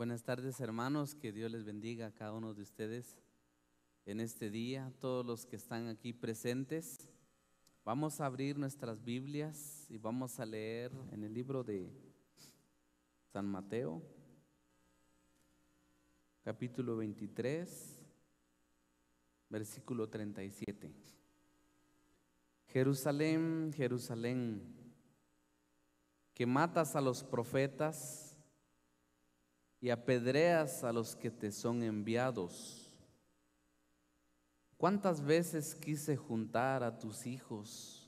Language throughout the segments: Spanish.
Buenas tardes, hermanos, que Dios les bendiga a cada uno de ustedes en este día, todos los que están aquí presentes. Vamos a abrir nuestras Biblias y vamos a leer en el libro de San Mateo, capítulo 23, versículo 37. Jerusalén, Jerusalén, que matas a los profetas y apedreas a los que te son enviados. ¿Cuántas veces quise juntar a tus hijos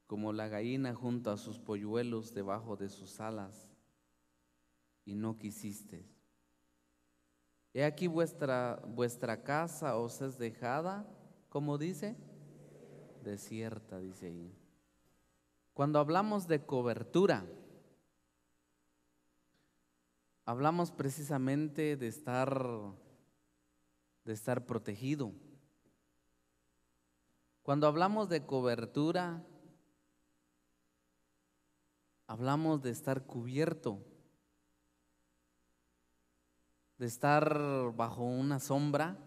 como la gallina junta a sus polluelos debajo de sus alas, y no quisiste? He aquí vuestra casa os es dejada, ¿cómo dice? Desierta, dice ahí. Cuando hablamos de cobertura, hablamos precisamente de estar protegido. Cuando hablamos de cobertura, hablamos de estar cubierto, de estar bajo una sombra,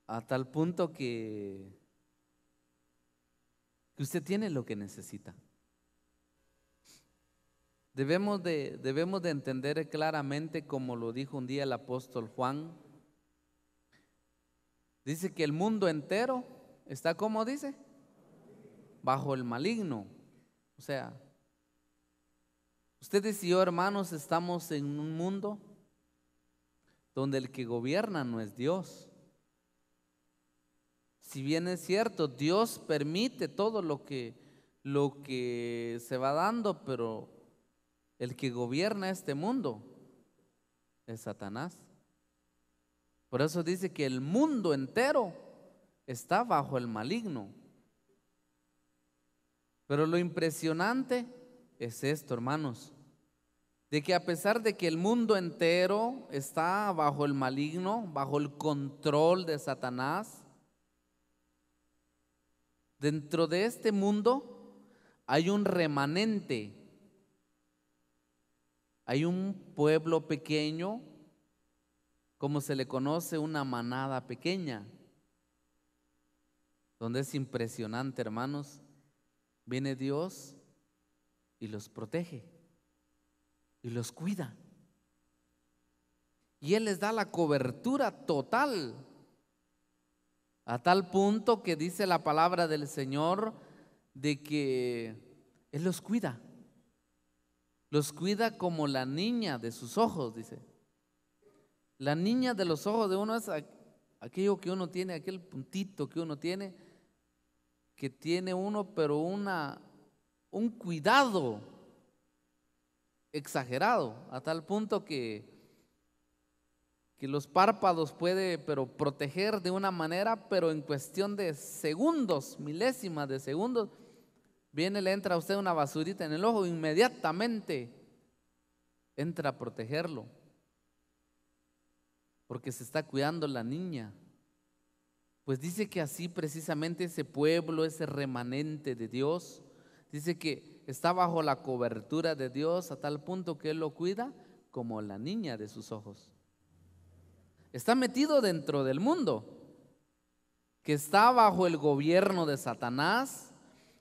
a tal punto que usted tiene lo que necesita. Debemos de entender claramente, como lo dijo un día el apóstol Juan. Dice que el mundo entero está, ¿cómo dice? Bajo el maligno. O sea, ustedes y yo, hermanos, estamos en un mundo donde el que gobierna no es Dios. Si bien es cierto, Dios permite todo lo que se va dando, pero el que gobierna este mundo es Satanás. Por eso dice que el mundo entero está bajo el maligno. Pero lo impresionante es esto, hermanos, de que a pesar de que el mundo entero está bajo el maligno, bajo el control de Satanás, dentro de este mundo hay un remanente. Hay un pueblo pequeño, como se le conoce, una manada pequeña, donde es impresionante, hermanos. Viene Dios y los protege y los cuida. Y Él les da la cobertura total, a tal punto que dice la palabra del Señor de que Él los cuida. Los cuida como la niña de sus ojos, dice. La niña de los ojos de uno es aquello que uno tiene, aquel puntito que uno tiene, que tiene uno, pero un cuidado exagerado, a tal punto que los párpados puede, pero proteger de una manera, pero en cuestión de segundos, milésimas de segundos, viene, le entra a usted una basurita en el ojo, inmediatamente entra a protegerlo, porque se está cuidando la niña. Pues dice que así precisamente ese pueblo, ese remanente de Dios, dice que está bajo la cobertura de Dios a tal punto que Él lo cuida como la niña de sus ojos. Está metido dentro del mundo, que está bajo el gobierno de Satanás,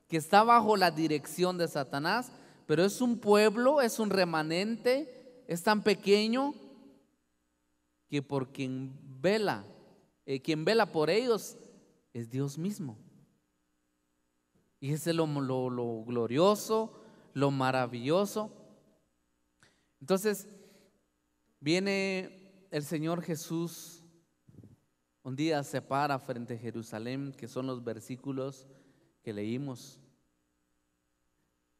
que está bajo la dirección de Satanás, pero es un pueblo, es un remanente, es tan pequeño que por quien vela por ellos es Dios mismo. Y ese es lo glorioso, lo maravilloso. Entonces viene el Señor Jesús, un día se para frente a Jerusalén, que son los versículos que leímos.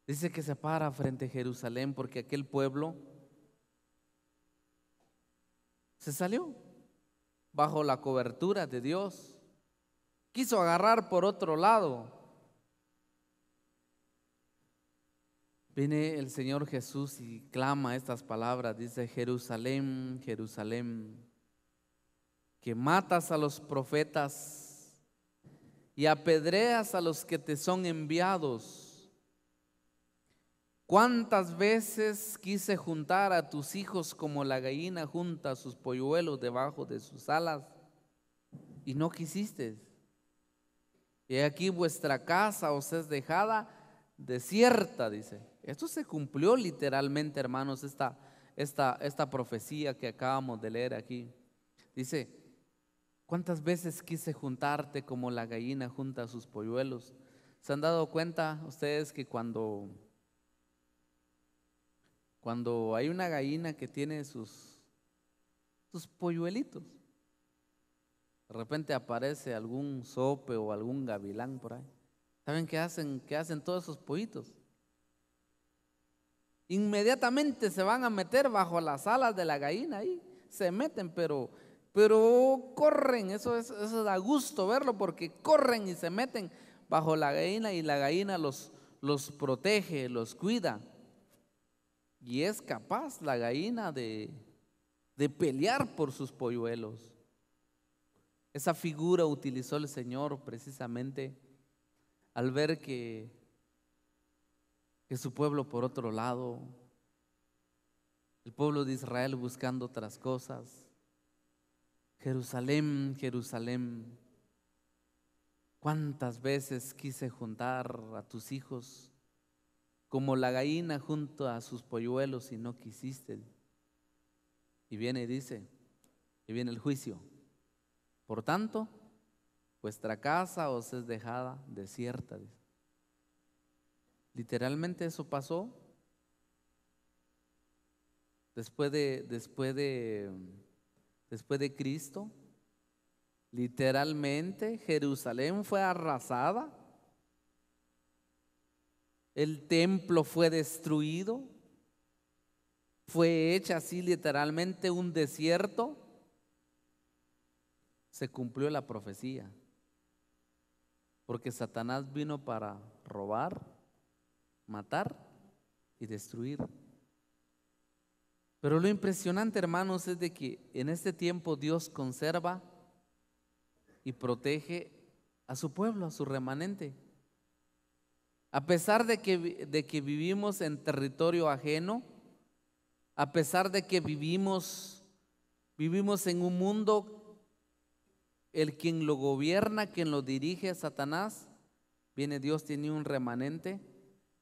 Dice que se para frente a Jerusalén porque aquel pueblo se salió bajo la cobertura de Dios. Quiso agarrar por otro lado. Viene el Señor Jesús y clama estas palabras. Dice: Jerusalén, Jerusalén, que matas a los profetas y apedreas a los que te son enviados. ¿Cuántas veces quise juntar a tus hijos como la gallina junta sus polluelos debajo de sus alas y no quisiste? Y aquí vuestra casa os es dejada desierta, dice. Esto se cumplió literalmente, hermanos, esta profecía que acabamos de leer aquí. Dice, ¿cuántas veces quise juntarte como la gallina junta sus polluelos? ¿Se han dado cuenta ustedes que cuando hay una gallina que tiene sus polluelitos, de repente aparece algún zope o algún gavilán por ahí? ¿Saben qué hacen? ¿Qué hacen todos esos pollitos? Inmediatamente se van a meter bajo las alas de la gallina ahí. Se meten, pero corren. Eso da gusto verlo, porque corren y se meten bajo la gallina y la gallina los protege, los cuida. Y es capaz la gallina de pelear por sus polluelos. Esa figura utilizó el Señor precisamente al ver que su pueblo, por otro lado, el pueblo de Israel buscando otras cosas. Jerusalén, Jerusalén, ¿cuántas veces quise juntar a tus hijos como la gallina junto a sus polluelos y no quisiste? Y viene y dice, y viene el juicio. Por tanto, vuestra casa os es dejada desierta. Literalmente eso pasó después de Cristo. Literalmente Jerusalén fue arrasada, el templo fue destruido, fue hecha así literalmente un desierto. Se cumplió la profecía, porque Satanás vino para robar, matar y destruir. Pero lo impresionante, hermanos, es de que en este tiempo Dios conserva y protege a su pueblo, a su remanente. A pesar de que vivimos en territorio ajeno, a pesar de que vivimos en un mundo, el quien lo gobierna, quien lo dirige es Satanás, viene Dios, tiene un remanente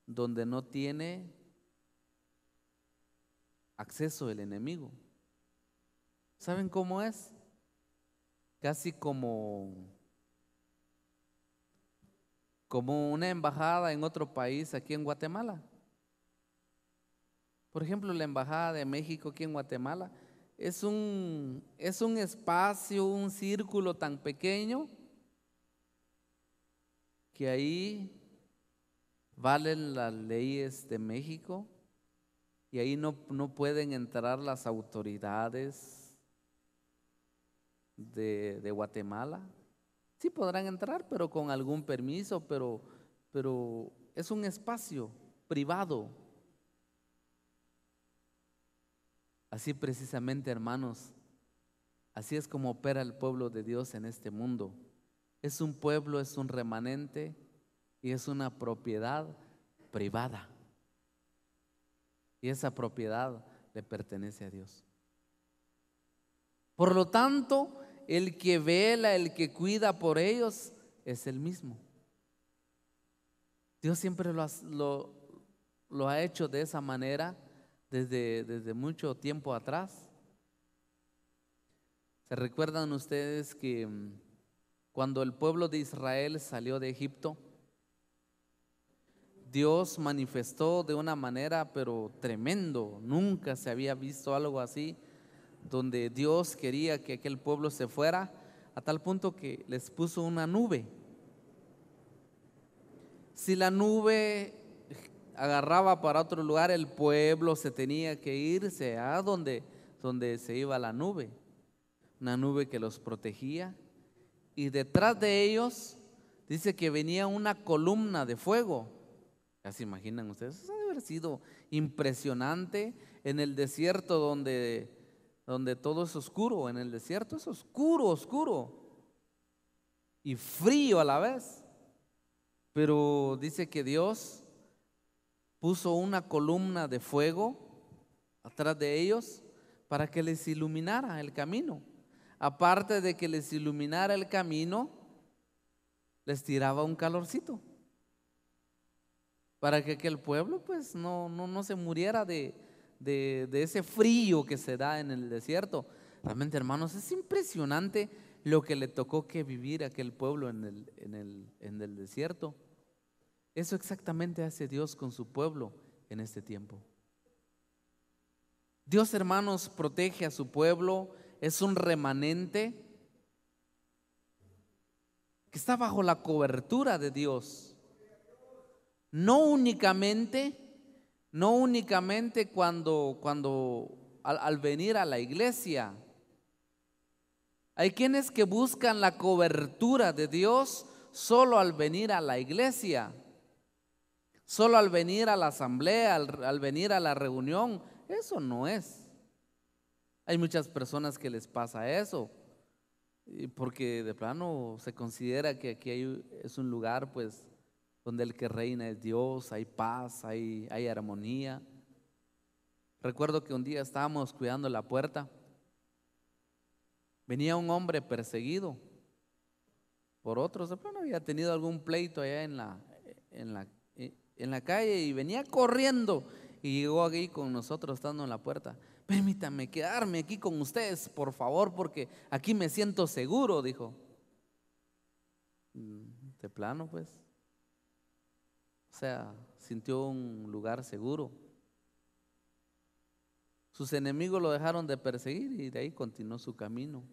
donde no tiene acceso el enemigo. ¿Saben cómo es? Casi como una embajada en otro país aquí en Guatemala. Por ejemplo, la embajada de México aquí en Guatemala es un espacio, un círculo tan pequeño que ahí valen las leyes de México y ahí no pueden entrar las autoridades de Guatemala. Sí podrán entrar, pero con algún permiso, pero es un espacio privado. Así precisamente, hermanos, así es como opera el pueblo de Dios en este mundo. Es un pueblo, es un remanente y es una propiedad privada. Y esa propiedad le pertenece a Dios. Por lo tanto, el que vela, el que cuida por ellos es el mismo. Dios siempre lo ha hecho de esa manera desde mucho tiempo atrás. ¿Se recuerdan ustedes que cuando el pueblo de Israel salió de Egipto, Dios manifestó de una manera pero tremendo? Nunca se había visto algo así, donde Dios quería que aquel pueblo se fuera, a tal punto que les puso una nube. Si la nube agarraba para otro lugar, el pueblo se tenía que irse a donde se iba la nube. Una nube que los protegía, y detrás de ellos dice que venía una columna de fuego. ¿Ya se imaginan ustedes? Eso debe haber sido impresionante en el desierto donde todo es oscuro. En el desierto es oscuro, oscuro y frío a la vez. Pero dice que Dios puso una columna de fuego atrás de ellos para que les iluminara el camino. Aparte de que les iluminara el camino, les tiraba un calorcito para que aquel pueblo pues no se muriera de ese frío que se da en el desierto. Realmente, hermanos, es impresionante lo que le tocó que vivir a aquel pueblo en el desierto. Eso exactamente hace Dios con su pueblo en este tiempo. Dios, hermanos, protege a su pueblo. Es un remanente que está bajo la cobertura de Dios. No únicamente cuando al venir a la iglesia. Hay quienes que buscan la cobertura de Dios solo al venir a la iglesia, solo al venir a la asamblea, al venir a la reunión. Eso no es. Hay muchas personas que les pasa eso, porque de plano se considera que aquí es un lugar pues donde el que reina es Dios, hay paz, hay armonía. Recuerdo que un día estábamos cuidando la puerta. Venía un hombre perseguido por otros. De plano había tenido algún pleito allá en la calle y venía corriendo y llegó aquí con nosotros estando en la puerta. Permítame quedarme aquí con ustedes, por favor, porque aquí me siento seguro, dijo. De plano, pues. O sea, sintió un lugar seguro. Sus enemigos lo dejaron de perseguir y de ahí continuó su camino.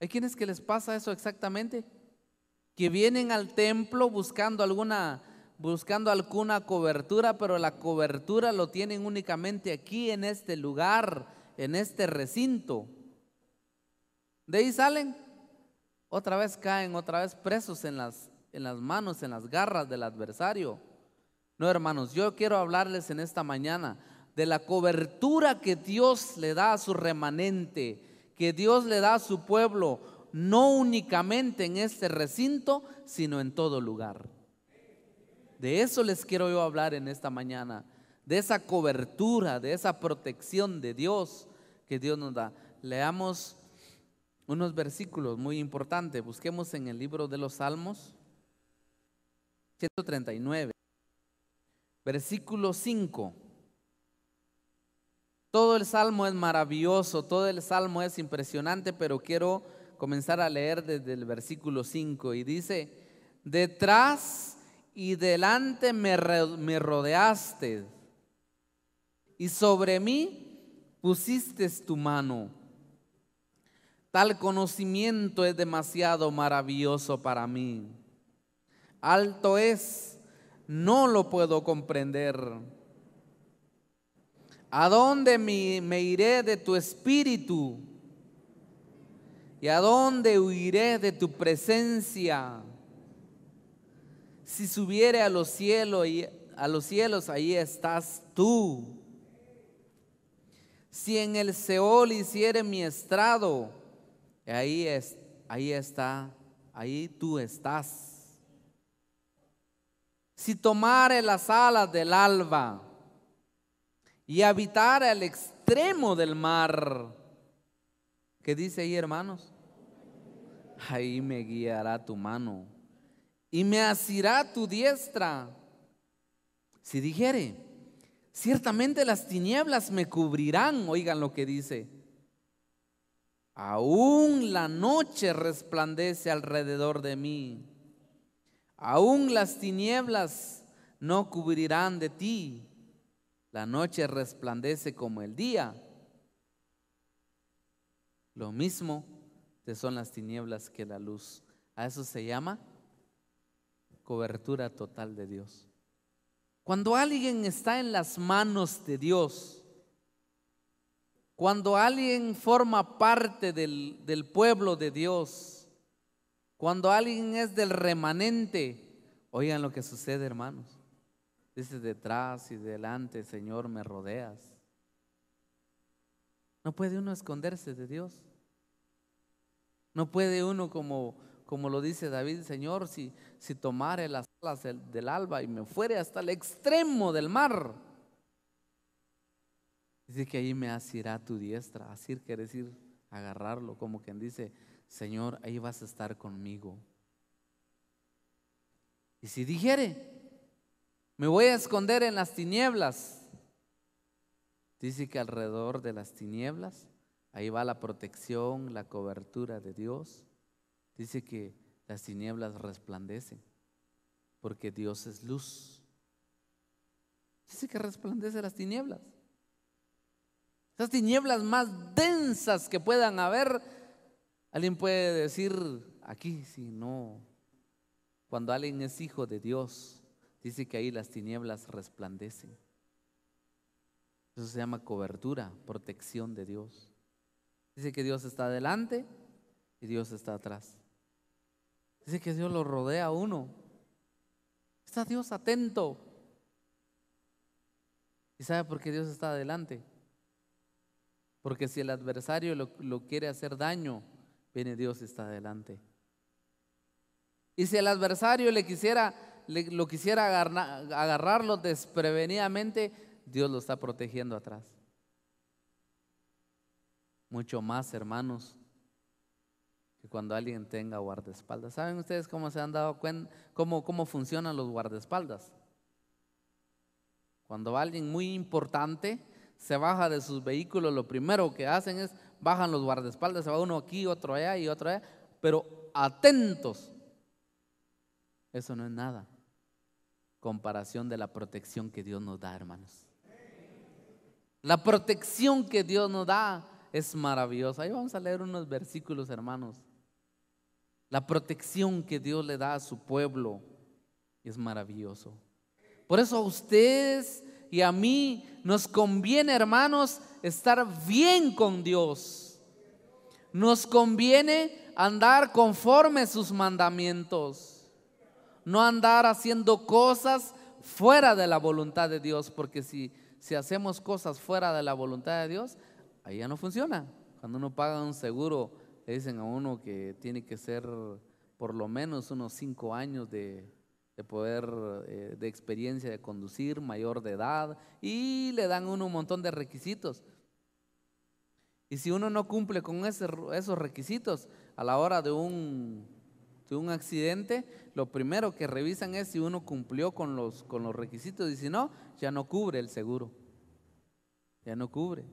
Hay quienes que les pasa eso exactamente, que vienen al templo buscando alguna cobertura, pero la cobertura lo tienen únicamente aquí en este lugar, en este recinto. De ahí salen, otra vez caen, otra vez presos en las manos, en las garras del adversario. No, hermanos, yo quiero hablarles en esta mañana de la cobertura que Dios le da a su remanente, que Dios le da a su pueblo, no únicamente en este recinto, sino en todo lugar. De eso les quiero yo hablar en esta mañana, de esa cobertura, de esa protección de Dios que Dios nos da. Leamos unos versículos muy importantes. Busquemos en el libro de los Salmos 139, versículo 5. Todo el salmo es maravilloso, todo el salmo es impresionante, pero quiero comenzar a leer desde el versículo 5 y dice: detrás y delante me rodeaste y sobre mí pusiste tu mano. Tal conocimiento es demasiado maravilloso para mí. Alto es, no lo puedo comprender. ¿A dónde me iré de tu espíritu? ¿Y a dónde huiré de tu presencia? Si subiere a los cielos, ahí estás tú. Si en el Seol hiciere mi estrado, ahí tú estás. Si tomare las alas del alba y habitar al extremo del mar, ¿qué dice ahí, hermanos? Ahí me guiará tu mano y me asirá tu diestra. Si dijere, ciertamente las tinieblas me cubrirán, oigan lo que dice, aún la noche resplandece alrededor de mí, aún las tinieblas no cubrirán de ti. La noche resplandece como el día. Lo mismo te son las tinieblas que la luz. A eso se llama cobertura total de Dios. Cuando alguien está en las manos de Dios, cuando alguien forma parte del pueblo de Dios, cuando alguien es del remanente, oigan lo que sucede, hermanos. Dice: detrás y delante, Señor, me rodeas. No puede uno esconderse de Dios. No puede uno, como lo dice David: Señor, si tomare las del alba y me fuere hasta el extremo del mar. Dice que ahí me asirá tu diestra. Asir quiere decir agarrarlo, como quien dice, Señor, ahí vas a estar conmigo. Y si dijere, me voy a esconder en las tinieblas, dice que alrededor de las tinieblas, ahí va la protección, la cobertura de Dios. Dice que las tinieblas resplandecen, porque Dios es luz. Dice que resplandece las tinieblas. Esas tinieblas más densas que puedan haber, alguien puede decir aquí, si no, cuando alguien es hijo de Dios, dice que ahí las tinieblas resplandecen. Eso se llama cobertura, protección de Dios. Dice que Dios está adelante y Dios está atrás. Dice que Dios lo rodea a uno. Está Dios atento. ¿Y sabe por qué Dios está adelante? Porque si el adversario lo quiere hacer daño, viene Dios y está adelante. Y si el adversario lo quisiera agarrarlo desprevenidamente, Dios lo está protegiendo atrás. Mucho más, hermanos, que cuando alguien tenga guardaespaldas. ¿Saben ustedes cómo se han dado cuenta, cómo funcionan los guardaespaldas? Cuando alguien muy importante se baja de sus vehículos, lo primero que hacen es bajan los guardaespaldas, se va uno aquí, otro allá y otro allá, pero atentos. Eso no es nada comparación de la protección que Dios nos da, hermanos. La protección que Dios nos da es maravillosa. Ahí vamos a leer unos versículos, hermanos. La protección que Dios le da a su pueblo es maravilloso. Por eso a ustedes y a mí nos conviene, hermanos, estar bien con Dios. Nos conviene andar conforme a sus mandamientos. No andar haciendo cosas fuera de la voluntad de Dios, porque si hacemos cosas fuera de la voluntad de Dios, ahí ya no funciona. Cuando uno paga un seguro, le dicen a uno que tiene que ser por lo menos unos 5 años de poder, de experiencia de conducir, mayor de edad, y le dan a uno un montón de requisitos. Y si uno no cumple con esos requisitos a la hora de un accidente, lo primero que revisan es si uno cumplió con los requisitos, y si no, ya no cubre el seguro. Ya no cubre.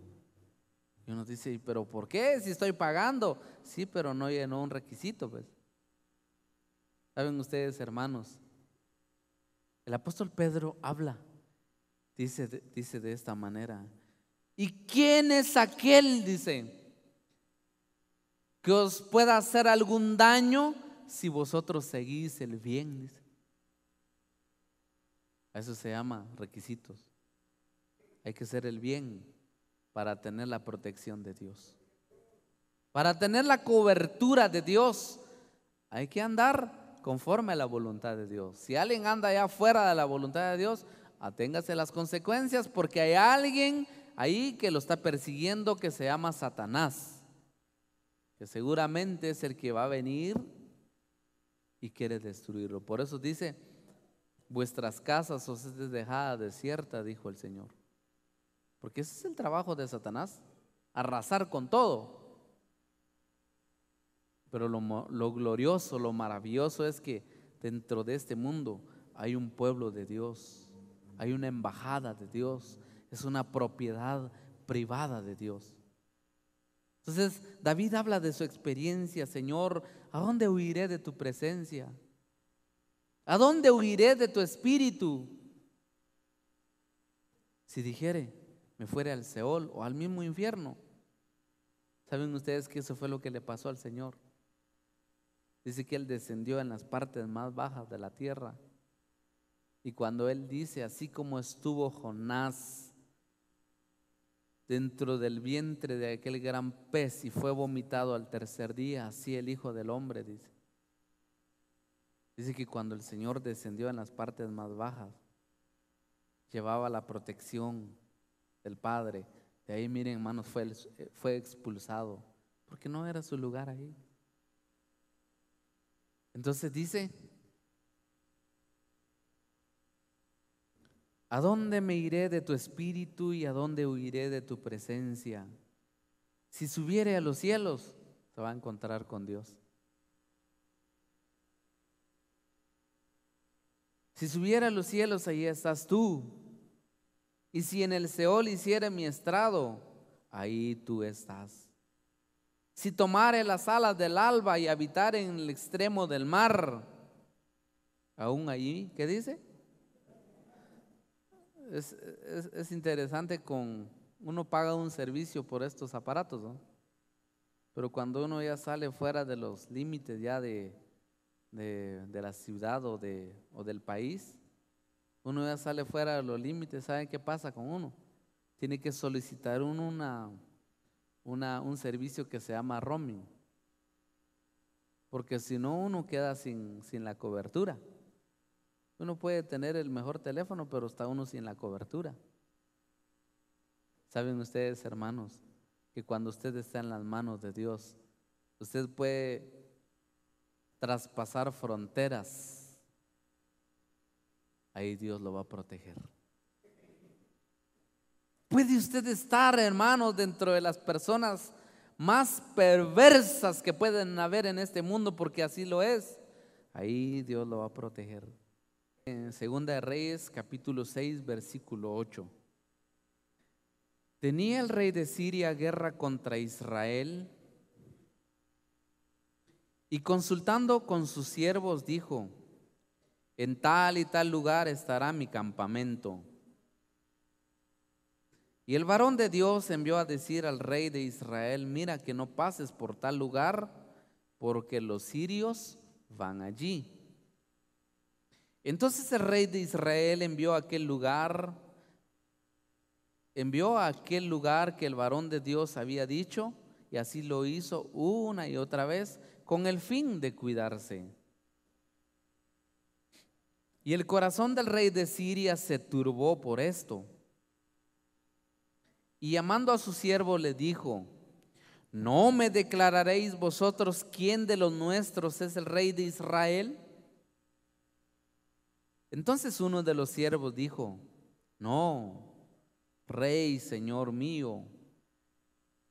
Y uno dice, ¿pero por qué? Si estoy pagando. Sí, pero no llenó un requisito, pues. ¿Saben ustedes, hermanos? El apóstol Pedro habla, dice de esta manera. ¿Y quién es aquel, dice, que os pueda hacer algún daño si vosotros seguís el bien? Dice. A eso se llama requisitos. Hay que hacer el bien para tener la protección de Dios. Para tener la cobertura de Dios, hay que andar conforme a la voluntad de Dios. Si alguien anda allá fuera de la voluntad de Dios, aténgase a las consecuencias, porque hay alguien ahí que lo está persiguiendo, que se llama Satanás, que seguramente es el que va a venir y quiere destruirlo. Por eso dice, vuestras casas os es dejada desierta, dijo el Señor. Porque ese es el trabajo de Satanás, arrasar con todo. Pero lo glorioso, lo maravilloso es que dentro de este mundo hay un pueblo de Dios, hay una embajada de Dios, es una propiedad privada de Dios. Entonces David habla de su experiencia. Señor, ¿a dónde huiré de tu presencia? ¿A dónde huiré de tu espíritu? Si dijere, me fuere al Seol o al mismo infierno. ¿Saben ustedes que eso fue lo que le pasó al Señor? Dice que Él descendió en las partes más bajas de la tierra. Y cuando Él dice, así como estuvo Jonás dentro del vientre de aquel gran pez y fue vomitado al tercer día, así el Hijo del Hombre, dice. Dice que cuando el Señor descendió en las partes más bajas, llevaba la protección del Padre. De ahí, miren, hermanos, fue expulsado, porque no era su lugar ahí. Entonces dice ¿A dónde me iré de tu espíritu y a dónde huiré de tu presencia? Si subiere a los cielos, se va a encontrar con Dios. Si subiera a los cielos, ahí estás tú. Y si en el Seol hiciere mi estrado, ahí tú estás. Si tomare las alas del alba y habitar en el extremo del mar, aún allí, ¿qué dice? Es interesante, uno paga un servicio por estos aparatos, ¿no? Pero cuando uno ya sale fuera de los límites ya de la ciudad o del país, uno ya sale fuera de los límites. ¿Saben qué pasa con uno? Tiene que solicitar uno un servicio que se llama roaming, porque si no uno queda sin la cobertura. Uno puede tener el mejor teléfono, pero está uno sin la cobertura. ¿Saben ustedes, hermanos, que cuando usted está en las manos de Dios, usted puede traspasar fronteras? Ahí Dios lo va a proteger. Puede usted estar, hermanos, dentro de las personas más perversas que pueden haber en este mundo, porque así lo es. Ahí Dios lo va a proteger. En Segunda de Reyes, capítulo 6, versículo 8. Tenía el rey de Siria guerra contra Israel, y consultando con sus siervos dijo: en tal y tal lugar estará mi campamento. Y el varón de Dios envió a decir al rey de Israel: mira que no pases por tal lugar, porque los sirios van allí. Entonces el rey de Israel envió a aquel lugar que el varón de Dios había dicho, y así lo hizo una y otra vez con el fin de cuidarse. Y el corazón del rey de Siria se turbó por esto. Y llamando a su siervo le dijo: ¿no me declararéis vosotros quién de los nuestros es el rey de Israel? Entonces uno de los siervos dijo: no, rey, señor mío,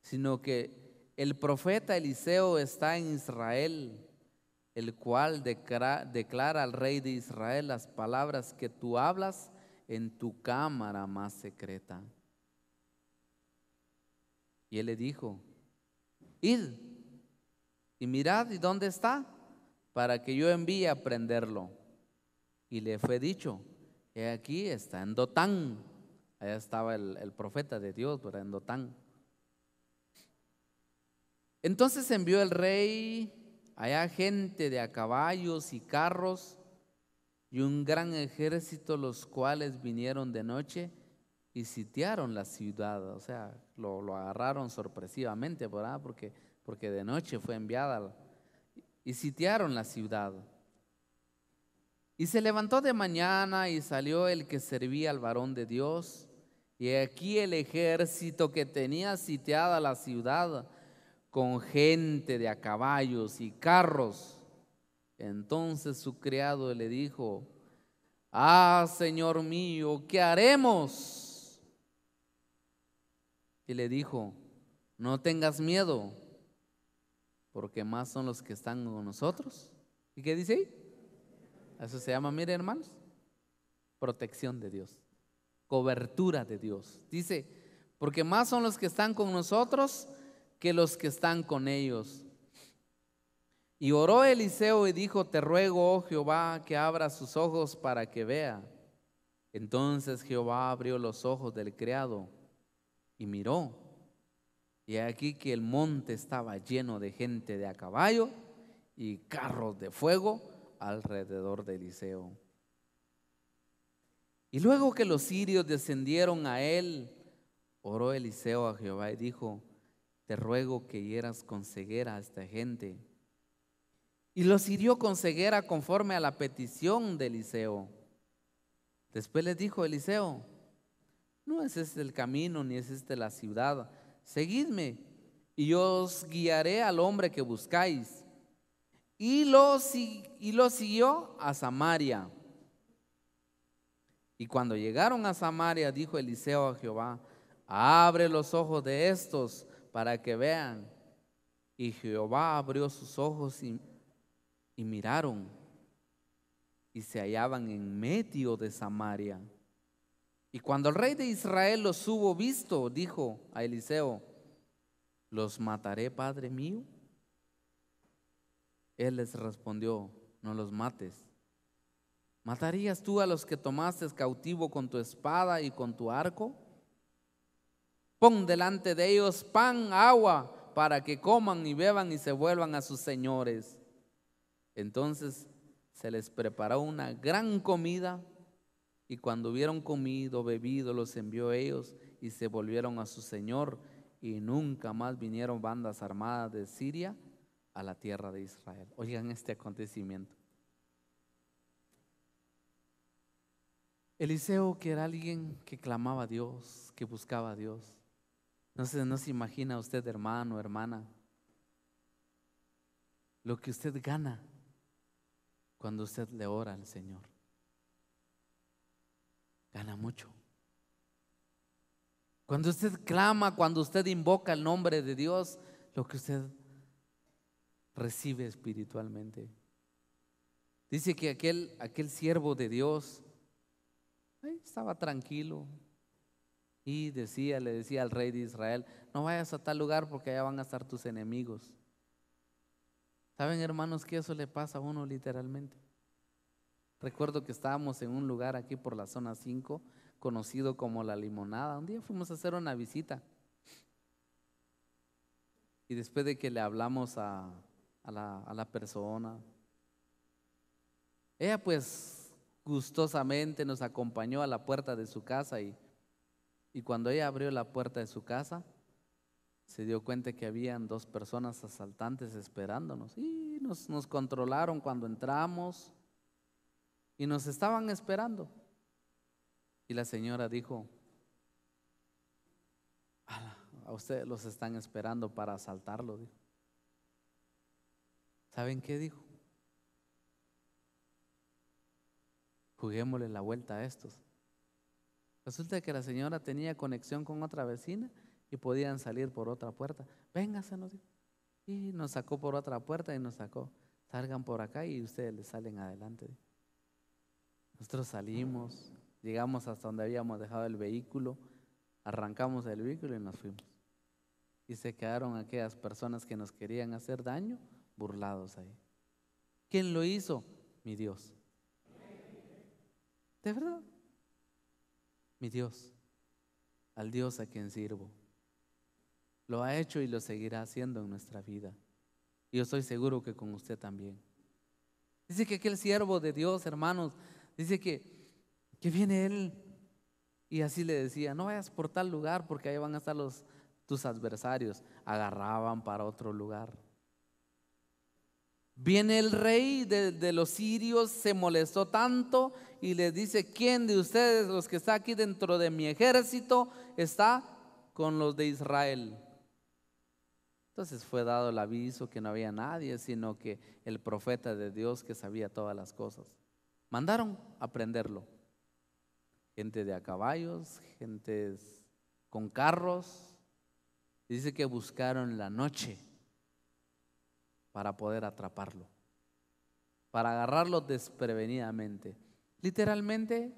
sino que el profeta Eliseo está en Israel, el cual declara al rey de Israel las palabras que tú hablas en tu cámara más secreta. Y él le dijo: id y mirad y dónde está, para que yo envíe a prenderlo. Y le fue dicho: he aquí, está en Dotán. Allá estaba el profeta de Dios, pero en Dotán. Entonces envió el rey allá gente de a caballos y carros y un gran ejército, los cuales vinieron de noche y sitiaron la ciudad. O sea, lo agarraron sorpresivamente, ¿verdad? Porque de noche fue enviada, y sitiaron la ciudad. Y se levantó de mañana y salió el que servía al varón de Dios, y aquí el ejército que tenía sitiada la ciudad con gente de a caballos y carros. Entonces su criado le dijo: señor mío, ¿qué haremos? Y le dijo: no tengas miedo, porque más son los que están con nosotros. ¿Y qué dice ahí? Eso se llama, mire, hermanos, protección de Dios, cobertura de Dios. Dice: porque más son los que están con nosotros que los que están con ellos. Y oró Eliseo y dijo: te ruego, oh Jehová, que abra sus ojos para que vea. Entonces Jehová abrió los ojos del criado y miró, y aquí que el monte estaba lleno de gente de a caballo y carros de fuego alrededor de Eliseo. Y luego que los sirios descendieron a él, oró Eliseo a Jehová y dijo: te ruego que hieras con ceguera a esta gente. Y los hirió con ceguera conforme a la petición de Eliseo. Después les dijo Eliseo: no es este el camino, ni es este la ciudad. Seguidme, y yo os guiaré al hombre que buscáis. Y lo siguió a Samaria. Y cuando llegaron a Samaria, dijo Eliseo a Jehová: abre los ojos de estos para que vean. Y Jehová abrió sus ojos y miraron, y se hallaban en medio de Samaria. Y cuando el rey de Israel los hubo visto, dijo a Eliseo: ¿los mataré, padre mío? Él les respondió: no los mates. ¿Matarías tú a los que tomaste cautivo con tu espada y con tu arco? Pon delante de ellos pan, agua, para que coman y beban y se vuelvan a sus señores. Entonces se les preparó una gran comida, y cuando hubieron comido, bebido, los envió ellos y se volvieron a su señor, y nunca más vinieron bandas armadas de Siria a la tierra de Israel. Oigan este acontecimiento. Eliseo, que era alguien que clamaba a Dios, que buscaba a Dios. No se imagina usted, hermano, hermana, lo que usted gana cuando usted le ora al Señor. Gana mucho. Cuando usted clama, cuando usted invoca el nombre de Dios, lo que usted recibe espiritualmente. Dice que aquel siervo de Dios estaba tranquilo y le decía al rey de Israel: no vayas a tal lugar porque allá van a estar tus enemigos. ¿Saben, hermanos, que eso le pasa a uno literalmente? Recuerdo que estábamos en un lugar aquí por la zona 5, conocido como La Limonada. Un día fuimos a hacer una visita, y después de que le hablamos a la persona, ella pues gustosamente nos acompañó a la puerta de su casa, y cuando ella abrió la puerta de su casa, se dio cuenta que habían 2 personas asaltantes esperándonos, y nos controlaron cuando entramos y nos estaban esperando. Y la señora dijo: a ustedes los están esperando para asaltarlo, dijo. ¿Saben qué dijo? Juguémosle la vuelta a estos. Resulta que la señora tenía conexión con otra vecina y podían salir por otra puerta. Véngase, nos dijo. Y nos sacó por otra puerta y nos sacó: salgan por acá y ustedes les salen adelante. Nosotros salimos, llegamos hasta donde habíamos dejado el vehículo, arrancamos el vehículo y nos fuimos. Y se quedaron aquellas personas que nos querían hacer daño, burlados ahí. ¿Quién lo hizo? Mi Dios. ¿De verdad? Mi Dios, al Dios a quien sirvo. Lo ha hecho y lo seguirá haciendo en nuestra vida. Y yo estoy seguro que con usted también. Dice que aquel siervo de Dios, hermanos, dice que viene él y así le decía: no vayas por tal lugar porque ahí van a estar tus adversarios. Agarraban para otro lugar. Viene el rey de los sirios, se molestó tanto y les dice: ¿quién de ustedes, los que está aquí dentro de mi ejército, está con los de Israel? Entonces fue dado el aviso que no había nadie, sino que el profeta de Dios, que sabía todas las cosas. Mandaron a prenderlo. Gente de a caballos, gentes con carros. Dice que buscaron la noche para poder atraparlo, para agarrarlo desprevenidamente. Literalmente,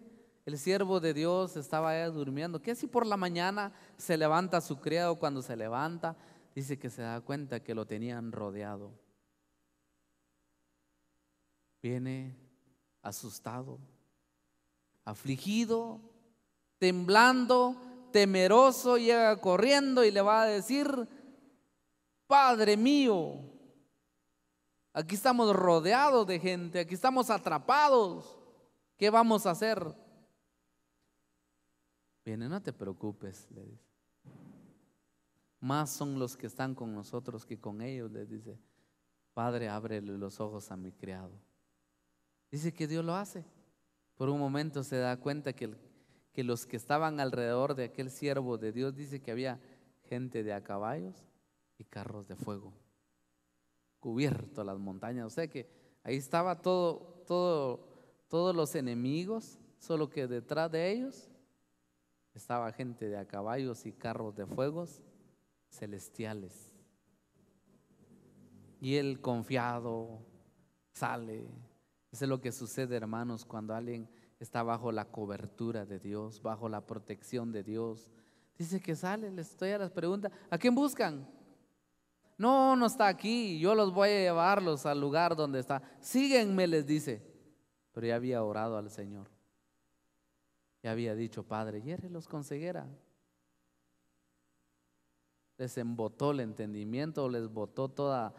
el siervo de Dios estaba allá durmiendo. Que si por la mañana se levanta su criado, cuando se levanta, dice que se da cuenta que lo tenían rodeado. Viene asustado, afligido, temblando, temeroso, llega corriendo y le va a decir: Padre mío, aquí estamos rodeados de gente, aquí estamos atrapados, ¿qué vamos a hacer? Viene: no te preocupes, le dice. Más son los que están con nosotros que con ellos, le dice. Padre, ábrele los ojos a mi criado. Dice que Dios lo hace. Por un momento se da cuenta que los que estaban alrededor de aquel siervo de Dios, dice que había gente de a caballos y carros de fuego, cubierto las montañas. O sea que ahí estaba todos los enemigos solo que detrás de ellos estaba gente de a caballos y carros de fuegos celestiales. Y él confiado sale. Eso es lo que sucede, hermanos, cuando alguien está bajo la cobertura de Dios, bajo la protección de Dios. Dice que sale, les estoy a las preguntas, ¿a quién buscan? No, no está aquí, yo los voy a llevarlos al lugar donde está. Síguenme, les dice. Pero ya había orado al Señor. Ya había dicho, Padre, hiérelos con ceguera. Les embotó el entendimiento, les botó toda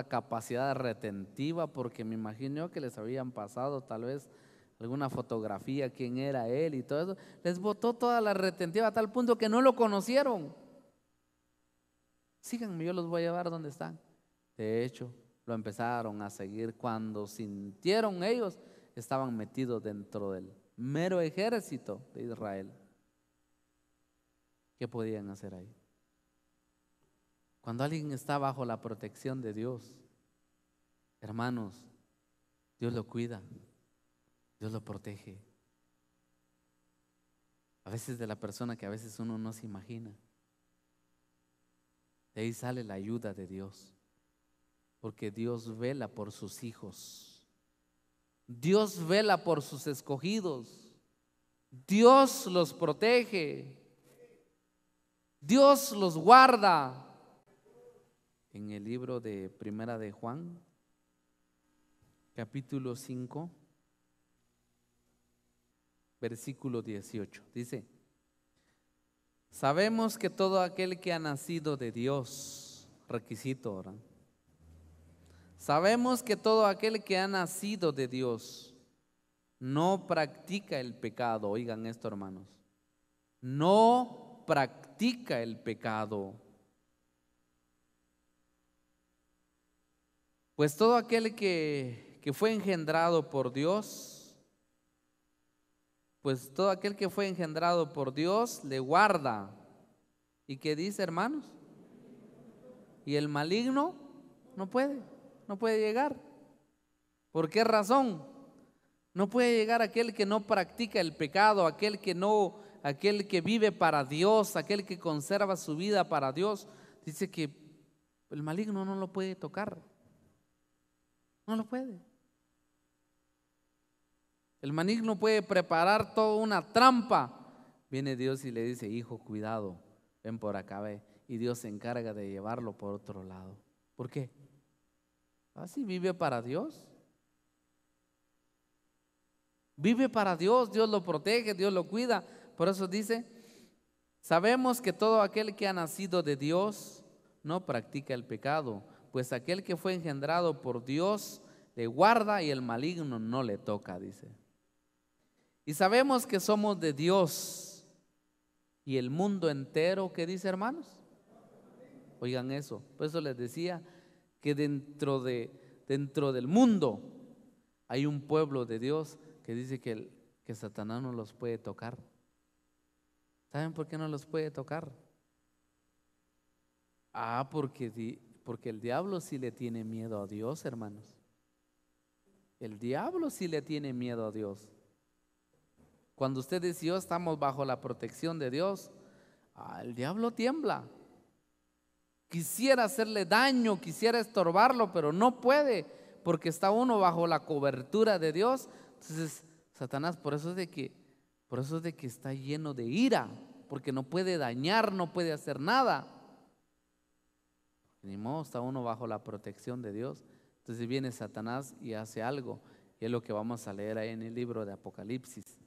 capacidad retentiva, porque me imagino que les habían pasado tal vez alguna fotografía, quién era él y todo eso. Les botó toda la retentiva a tal punto que no lo conocieron. Síganme, yo los voy a llevar donde están. De hecho, lo empezaron a seguir cuando sintieron ellos, estaban metidos dentro del mero ejército de Israel. ¿Qué podían hacer ahí? Cuando alguien está bajo la protección de Dios, hermanos, Dios lo cuida, Dios lo protege. A veces de la persona que a veces uno no se imagina. De ahí sale la ayuda de Dios, porque Dios vela por sus hijos, Dios vela por sus escogidos, Dios los protege, Dios los guarda. En el libro de Primera de Juan, capítulo 5, versículo 18, dice: sabemos que todo aquel que ha nacido de Dios, requisito ahora, sabemos que todo aquel que ha nacido de Dios no practica el pecado. Oigan esto, hermanos, no practica el pecado. Pues todo aquel que fue engendrado por Dios, pues todo aquel que fue engendrado por Dios le guarda. ¿Y qué dice, hermanos? Y el maligno no puede llegar. ¿Por qué razón? No puede llegar aquel que no practica el pecado, aquel que vive para Dios, aquel que conserva su vida para Dios. Dice que el maligno no lo puede tocar. No lo puede. El maligno puede preparar toda una trampa. Viene Dios y le dice: hijo, cuidado, ven por acá, ve. Y Dios se encarga de llevarlo por otro lado. ¿Por qué? Así vive para Dios. Vive para Dios, Dios lo protege, Dios lo cuida. Por eso dice: sabemos que todo aquel que ha nacido de Dios no practica el pecado, pues aquel que fue engendrado por Dios le guarda y el maligno no le toca, dice. Y sabemos que somos de Dios y el mundo entero, ¿qué dice, hermanos? Oigan eso, por eso les decía que dentro del mundo hay un pueblo de Dios que dice que Satanás no los puede tocar. ¿Saben por qué no los puede tocar? Porque el diablo sí le tiene miedo a Dios, hermanos. El diablo sí le tiene miedo a Dios. Cuando ustedes y yo estamos bajo la protección de Dios, el diablo tiembla. Quisiera hacerle daño, quisiera estorbarlo, pero no puede, porque está uno bajo la cobertura de Dios. Entonces, Satanás, por eso es de que está lleno de ira, porque no puede dañar, no puede hacer nada. Ni modo, está uno bajo la protección de Dios. Entonces viene Satanás y hace algo, y es lo que vamos a leer ahí en el libro de Apocalipsis.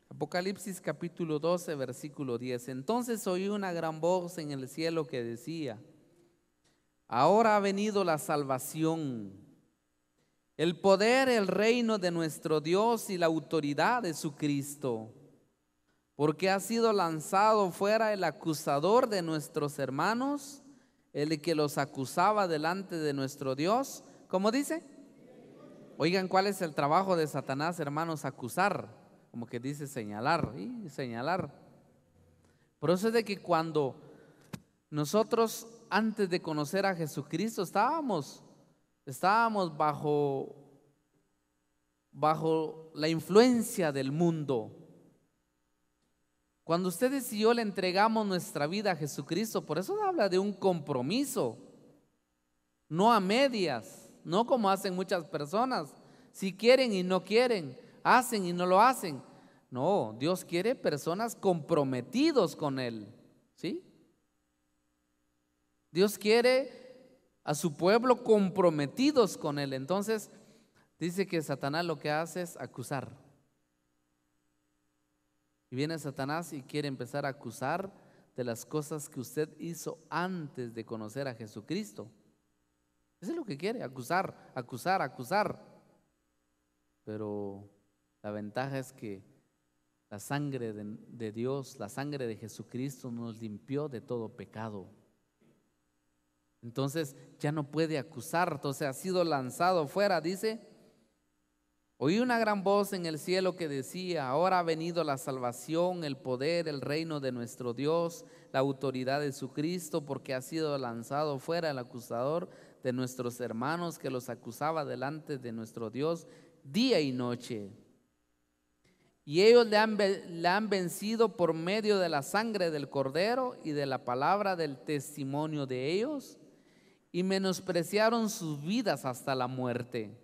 Apocalipsis capítulo 12, versículo 10. Entonces oí una gran voz en el cielo que decía: ahora ha venido la salvación, el poder, el reino de nuestro Dios y la autoridad de su Cristo, porque ha sido lanzado fuera el acusador de nuestros hermanos, el que los acusaba delante de nuestro Dios. ¿Cómo dice? Oigan, ¿cuál es el trabajo de Satanás, hermanos? Acusar. Como que dice señalar y señalar. Por eso es de que cuando nosotros antes de conocer a Jesucristo estábamos bajo bajo la influencia del mundo. Cuando ustedes y yo le entregamos nuestra vida a Jesucristo, por eso habla de un compromiso, no a medias, no como hacen muchas personas, si quieren y no quieren, hacen y no lo hacen. No, Dios quiere personas comprometidos con Él, ¿sí? Dios quiere a su pueblo comprometidos con Él. Entonces dice que Satanás lo que hace es acusar. Y viene Satanás y quiere empezar a acusar de las cosas que usted hizo antes de conocer a Jesucristo. Eso es lo que quiere, acusar, acusar, acusar. Pero la ventaja es que la sangre de Dios, la sangre de Jesucristo nos limpió de todo pecado. Entonces ya no puede acusar, entonces ha sido lanzado fuera, dice. Oí una gran voz en el cielo que decía: ahora ha venido la salvación, el poder, el reino de nuestro Dios, la autoridad de su Cristo, porque ha sido lanzado fuera el acusador de nuestros hermanos que los acusaba delante de nuestro Dios día y noche. Y ellos le han vencido por medio de la sangre del Cordero y de la palabra del testimonio de ellos, y menospreciaron sus vidas hasta la muerte.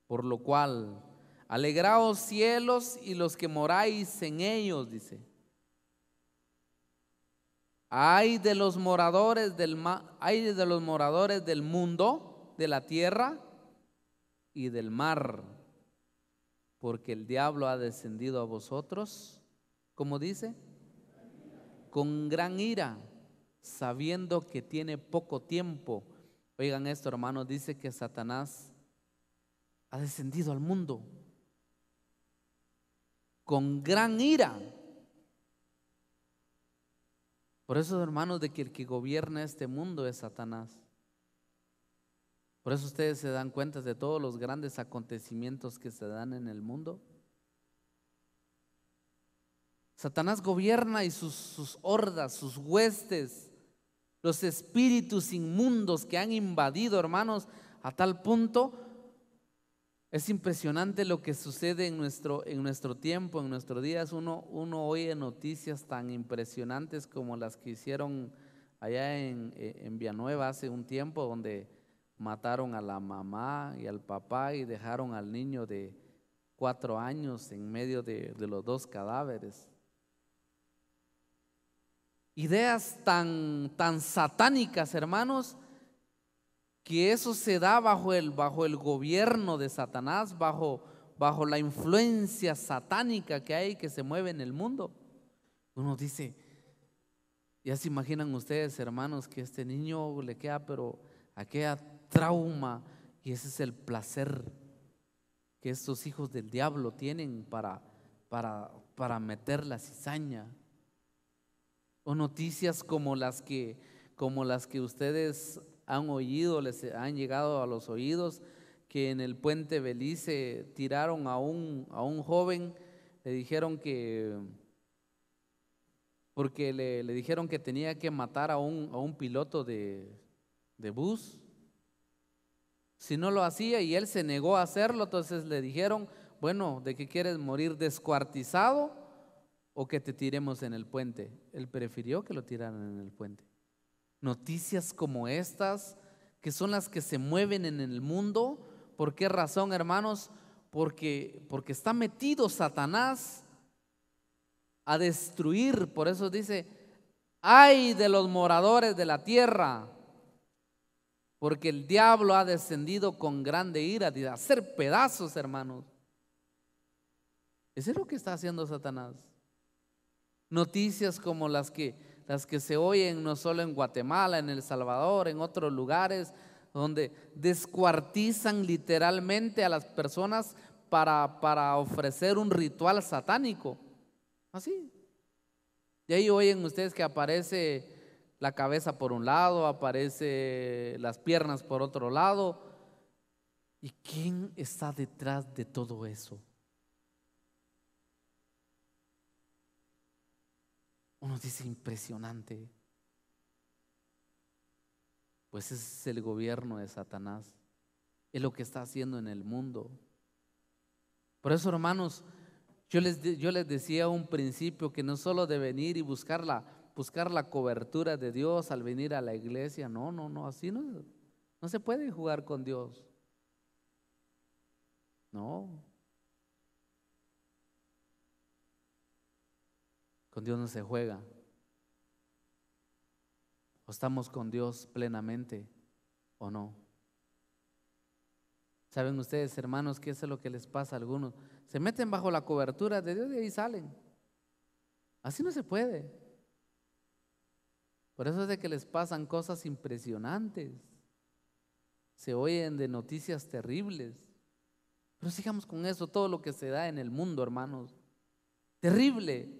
Por lo cual, alegraos cielos y los que moráis en ellos, dice. Ay de los moradores del mundo, de la tierra y del mar, porque el diablo ha descendido a vosotros, como dice, con gran ira, sabiendo que tiene poco tiempo. Oigan esto, hermanos, dice que Satanás ha descendido al mundo con gran ira. Por eso, hermanos, de que el que gobierna este mundo es Satanás. Por eso ustedes se dan cuenta de todos los grandes acontecimientos que se dan en el mundo. Satanás gobierna y sus hordas, sus huestes, los espíritus inmundos que han invadido, hermanos, a tal punto. Es impresionante lo que sucede en nuestro tiempo, en nuestros días. Uno oye noticias tan impresionantes como las que hicieron allá en Villanueva hace un tiempo, donde mataron a la mamá y al papá y dejaron al niño de 4 años en medio de los dos cadáveres. Ideas tan satánicas, hermanos, que eso se da bajo el gobierno de Satanás, bajo la influencia satánica que hay, que se mueve en el mundo. Uno dice, ya se imaginan ustedes, hermanos, que este niño le queda pero aquella trauma, y ese es el placer que estos hijos del diablo tienen para meter la cizaña. O noticias como las que ustedes han oído, les han llegado a los oídos, que en el puente Belice tiraron a un joven. Le dijeron que, porque le dijeron que tenía que matar a un piloto de bus. Si no lo hacía, y él se negó a hacerlo, entonces le dijeron: bueno, ¿de qué quieres morir, descuartizado o que te tiremos en el puente? Él prefirió que lo tiraran en el puente. Noticias como estas, que son las que se mueven en el mundo. ¿Por qué razón, hermanos? Porque está metido Satanás a destruir. Por eso dice: ay de los moradores de la tierra, porque el diablo ha descendido con grande ira, de hacer pedazos, hermanos. Eso es lo que está haciendo Satanás. Noticias como las que se oyen no solo en Guatemala, en El Salvador, en otros lugares, donde descuartizan literalmente a las personas para ofrecer un ritual satánico. Así. Y ahí oyen ustedes que aparece la cabeza por un lado, aparece las piernas por otro lado. ¿Y quién está detrás de todo eso? Uno dice, impresionante. Pues ese es el gobierno de Satanás. Es lo que está haciendo en el mundo. Por eso, hermanos, yo les decía un principio que no solo de venir y buscar la cobertura de Dios al venir a la iglesia. No, no, no, así no se puede jugar con Dios. No. Con Dios no se juega. ¿O estamos con Dios plenamente o no? ¿Saben ustedes, hermanos, qué es lo que les pasa a algunos? Se meten bajo la cobertura de Dios y ahí salen. Así no se puede. Por eso es de que les pasan cosas impresionantes. Se oyen de noticias terribles. Pero sigamos con eso, todo lo que se da en el mundo, hermanos. Terrible.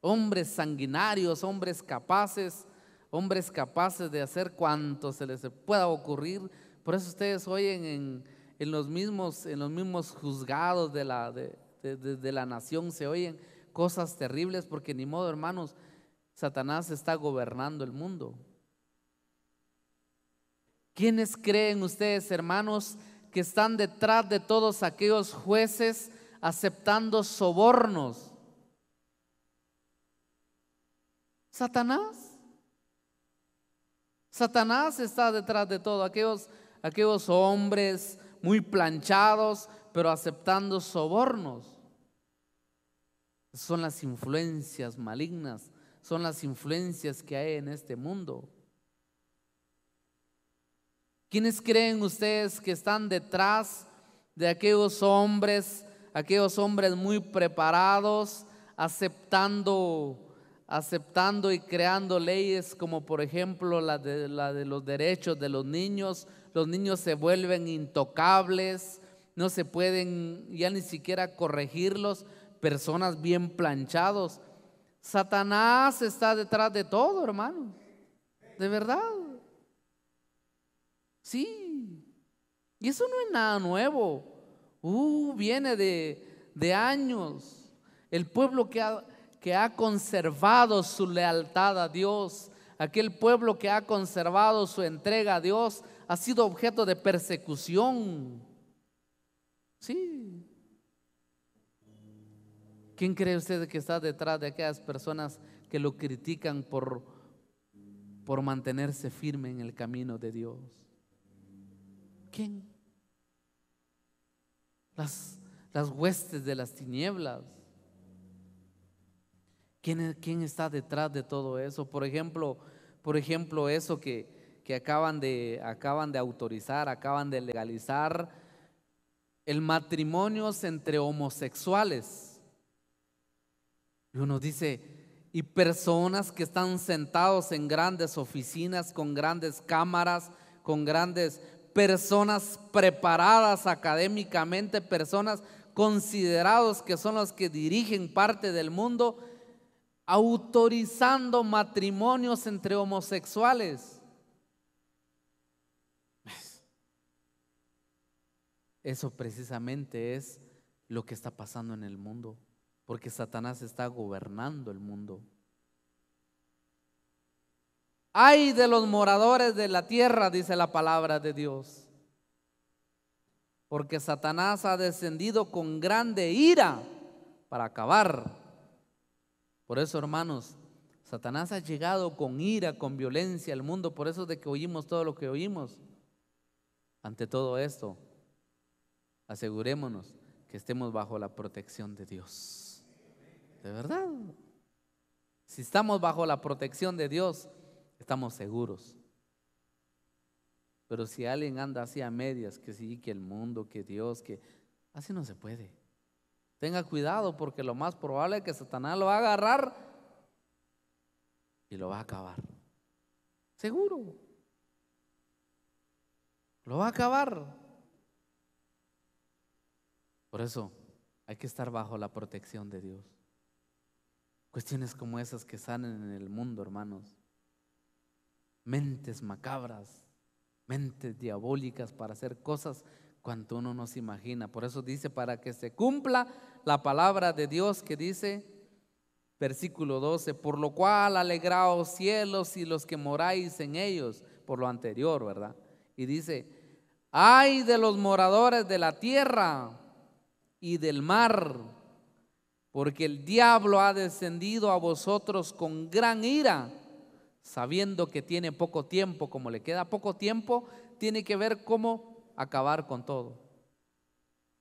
Hombres sanguinarios, hombres capaces de hacer cuanto se les pueda ocurrir. Por eso ustedes oyen en los mismos juzgados de la nación, se oyen cosas terribles, porque ni modo, hermanos, Satanás está gobernando el mundo. ¿Quiénes creen ustedes, hermanos, que están detrás de todos aquellos jueces aceptando sobornos? Satanás. Satanás está detrás de todo, aquellos hombres muy planchados, pero aceptando sobornos. Son las influencias malignas, son las influencias que hay en este mundo. ¿Quiénes creen ustedes que están detrás de aquellos hombres muy preparados, aceptando y creando leyes como por ejemplo la de los derechos de los niños? Los niños se vuelven intocables, no se pueden ya ni siquiera corregirlos, personas bien planchados. Satanás está detrás de todo, hermano, de verdad. Sí, y eso no es nada nuevo. Viene de años. El pueblo que ha conservado su lealtad a Dios, aquel pueblo que ha conservado su entrega a Dios, ha sido objeto de persecución. Sí. ¿Quién cree usted que está detrás de aquellas personas que lo critican por mantenerse firme en el camino de Dios? ¿Quién? Las huestes de las tinieblas. ¿Quién está detrás de todo eso? Por ejemplo, eso que acaban de autorizar, acaban de legalizar el matrimonio entre homosexuales. Y uno dice, y personas que están sentados en grandes oficinas, con grandes cámaras, con grandes personas preparadas académicamente, personas considerados que son los que dirigen parte del mundo, autorizando matrimonios entre homosexuales. Eso precisamente es lo que está pasando en el mundo, porque Satanás está gobernando el mundo. Ay de los moradores de la tierra, dice la palabra de Dios, porque Satanás ha descendido con grande ira para acabar. Por eso, hermanos, Satanás ha llegado con ira, con violencia al mundo. Por eso es de que oímos todo lo que oímos. Ante todo esto, asegurémonos que estemos bajo la protección de Dios. De verdad. Si estamos bajo la protección de Dios, estamos seguros. Pero si alguien anda así a medias, que sí, que el mundo, que Dios, que así no se puede. Tenga cuidado, porque lo más probable es que Satanás lo va a agarrar y lo va a acabar. Seguro. Lo va a acabar. Por eso hay que estar bajo la protección de Dios. Cuestiones como esas que salen en el mundo, hermanos. Mentes macabras, mentes diabólicas para hacer cosas cuanto uno no se imagina. Por eso dice, para que se cumpla la palabra de Dios que dice, versículo 12, por lo cual alegraos cielos y los que moráis en ellos, por lo anterior, ¿verdad? Y dice, Ay de los moradores de la tierra y del mar, porque el diablo ha descendido a vosotros con gran ira, sabiendo que tiene poco tiempo. Como le queda poco tiempo, tiene que ver cómo acabar con todo.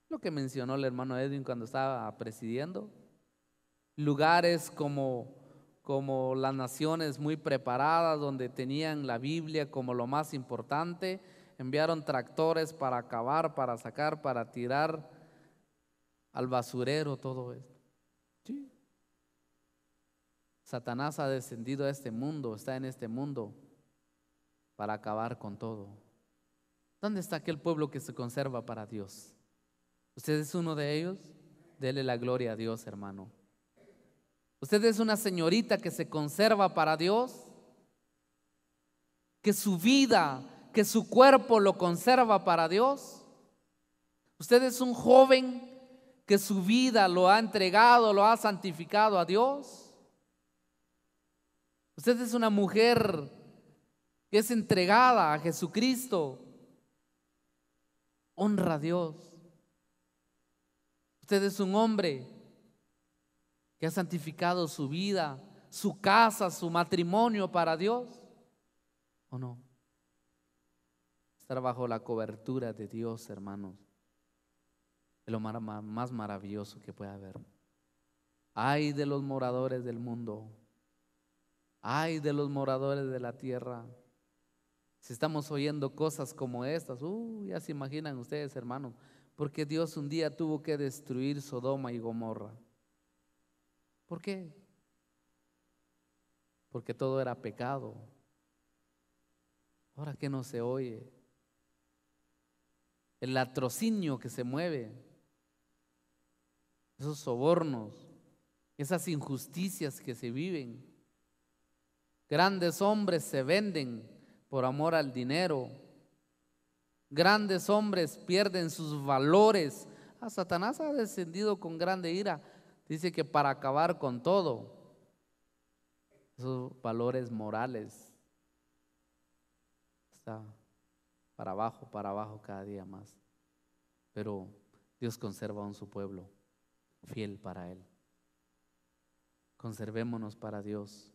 Lo que mencionó el hermano Edwin cuando estaba presidiendo. Lugares como las naciones muy preparadas, donde tenían la Biblia como lo más importante, enviaron tractores para acabar, para sacar, para tirar al basurero todo esto. Sí. Satanás ha descendido a este mundo, está en este mundo para acabar con todo. ¿Dónde está aquel pueblo que se conserva para Dios? ¿Usted es uno de ellos? Dele la gloria a Dios, hermano. ¿Usted es una señorita que se conserva para Dios? ¿Que su vida, que su cuerpo lo conserva para Dios? ¿Usted es un joven que su vida lo ha entregado, lo ha santificado a Dios? ¿Usted es una mujer que es entregada a Jesucristo? Honra a Dios. ¿Usted es un hombre que ha santificado su vida, su casa, su matrimonio para Dios? ¿O no? Estar bajo la cobertura de Dios, hermanos, es lo más maravilloso que puede haber. Ay de los moradores del mundo, ay de los moradores de la tierra. Si estamos oyendo cosas como estas, ya se imaginan ustedes, hermanos, porque Dios un día tuvo que destruir Sodoma y Gomorra. ¿Por qué? Porque todo era pecado. Ahora que no se oye, el latrocinio que se mueve, esos sobornos, esas injusticias que se viven. Grandes hombres se venden por amor al dinero. Grandes hombres pierden sus valores. Satanás ha descendido con grande ira. Dice que para acabar con todo, esos valores morales, está para abajo cada día más. Pero Dios conserva aún su pueblo fiel para Él. Conservémonos para Dios.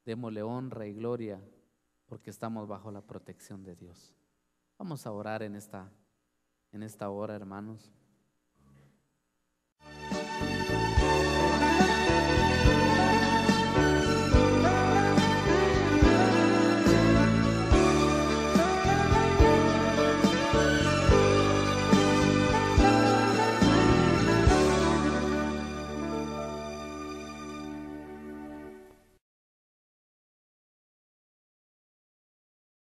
Démosle honra y gloria porque estamos bajo la protección de Dios. Vamos a orar en esta hora, hermanos.